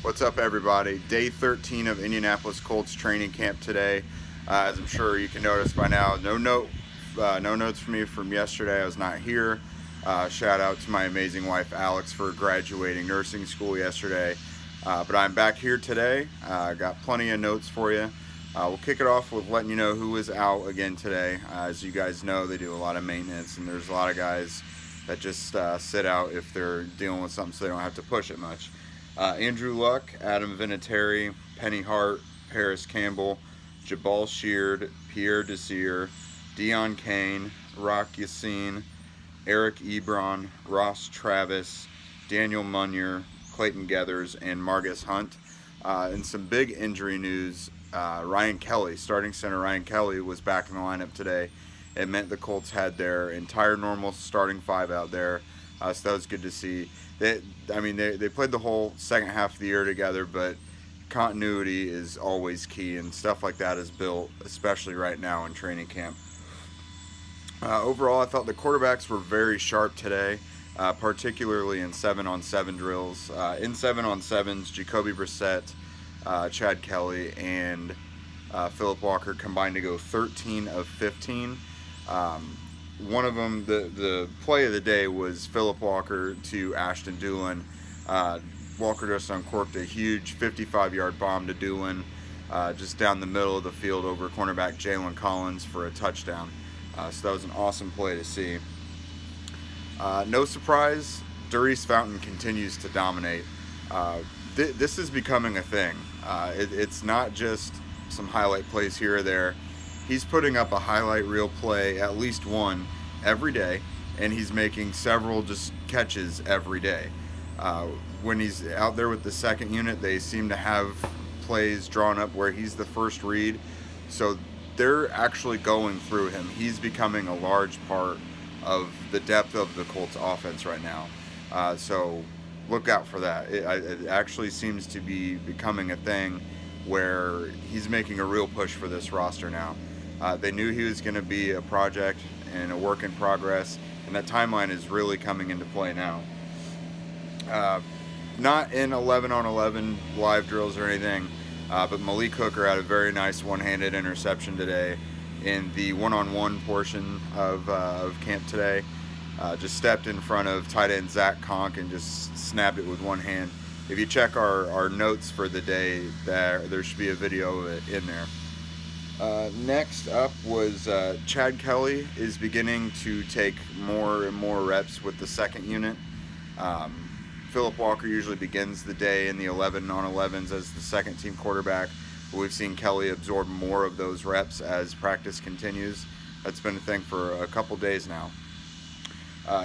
What's up, everybody? Day 13 of Indianapolis Colts training camp today. As I'm sure you can notice by now, no notes for me from yesterday. I was not here. Shout out to my amazing wife Alex for graduating nursing school yesterday. But I'm back here today. Got plenty of notes for you. We'll kick it off with letting you know who is out again today. As you guys know, they do a lot of maintenance, and there's a lot of guys that just sit out if they're dealing with something so they don't have to push it much. Andrew Luck, Adam Vinatieri, Penny Hart, Paris Campbell, Jabal Sheard, Pierre Desir, Dion Kane, Rock Yassin, Eric Ebron, Ross Travis, Daniel Munier, Clayton Geathers, and Margus Hunt. And some big injury news, Ryan Kelly, starting center Ryan Kelly, was back in the lineup today. It meant the Colts had their entire normal starting five out there, so that was good to see. They played the whole second half of the year together, but continuity is always key, and stuff like that is built, especially right now in training camp. Overall, I thought the quarterbacks were very sharp today, particularly in 7-on-7 drills. In 7-on-7s, Jacoby Brissett, Chad Kelly, and Philip Walker combined to go 13 of 15. One of them, the play of the day was Philip Walker to Ashton Dulin. Walker just uncorked a huge 55-yard bomb to Dulin, just down the middle of the field over cornerback Jalen Collins for a touchdown. So that was an awesome play to see. No surprise, Daurice Fountain continues to dominate. This is becoming a thing. It's not just some highlight plays here or there. He's putting up a highlight reel play, at least one, every day, and he's making several just catches every day. When he's out there with the second unit, they seem to have plays drawn up where he's the first read, so they're actually going through him. He's becoming a large part of the depth of the Colts offense right now. So look out for that. It actually seems to be becoming a thing where he's making a real push for this roster now. They knew he was going to be a project and a work in progress, and that timeline is really coming into play now. Not in 11-on-11 live drills or anything, but Malik Hooker had a very nice one-handed interception today in the one-on-one portion of camp today. Just stepped in front of tight end Zach Conk and just snapped it with one hand. If you check our notes for the day, there should be a video of it in there. Next up was Chad Kelly is beginning to take more and more reps with the second unit. Philip Walker usually begins the day in the 11-on-11s as the second team quarterback, but we've seen Kelly absorb more of those reps as practice continues. That's been a thing for a couple days now.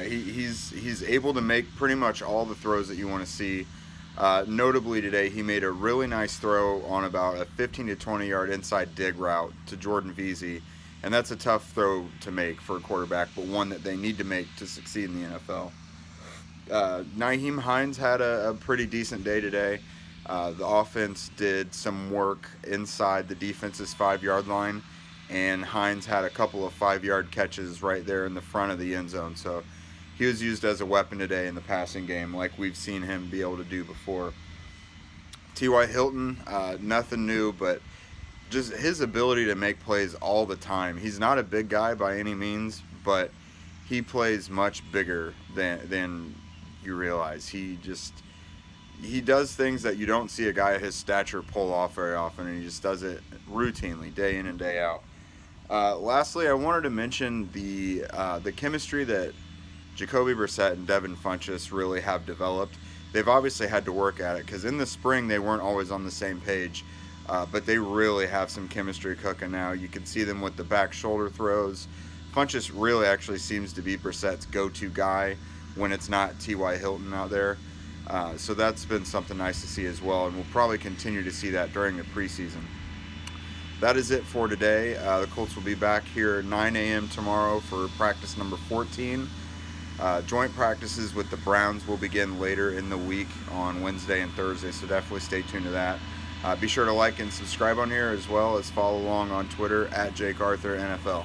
He's able to make pretty much all the throws that you want to see. Notably today, he made a really nice throw on about a 15 to 20 yard inside dig route to Jordan Veazey, and that's a tough throw to make for a quarterback, but one that they need to make to succeed in the NFL. Nyheim Hines had a pretty decent day today. The offense did some work inside the defense's 5-yard line, and Hines had a couple of 5-yard catches right there in the front of the end zone. So he was used as a weapon today in the passing game like we've seen him be able to do before. T.Y. Hilton, nothing new, but just his ability to make plays all the time. He's not a big guy by any means, but he plays much bigger than you realize. He does things that you don't see a guy of his stature pull off very often, and he just does it routinely, day in and day out. Lastly, I wanted to mention the chemistry that Jacoby Brissett and Devin Funchess really have developed. They've obviously had to work at it because in the spring they weren't always on the same page, but they really have some chemistry cooking now. You can see them with the back shoulder throws. Funchess really actually seems to be Brissett's go-to guy when it's not T.Y. Hilton out there. So that's been something nice to see as well, and we'll probably continue to see that during the preseason. That is it for today. The Colts will be back here at 9 a.m. tomorrow for practice number 14. Joint practices with the Browns will begin later in the week on Wednesday and Thursday, so definitely stay tuned to that. Be sure to like and subscribe on here, as well as follow along on Twitter at Jake Arthur NFL.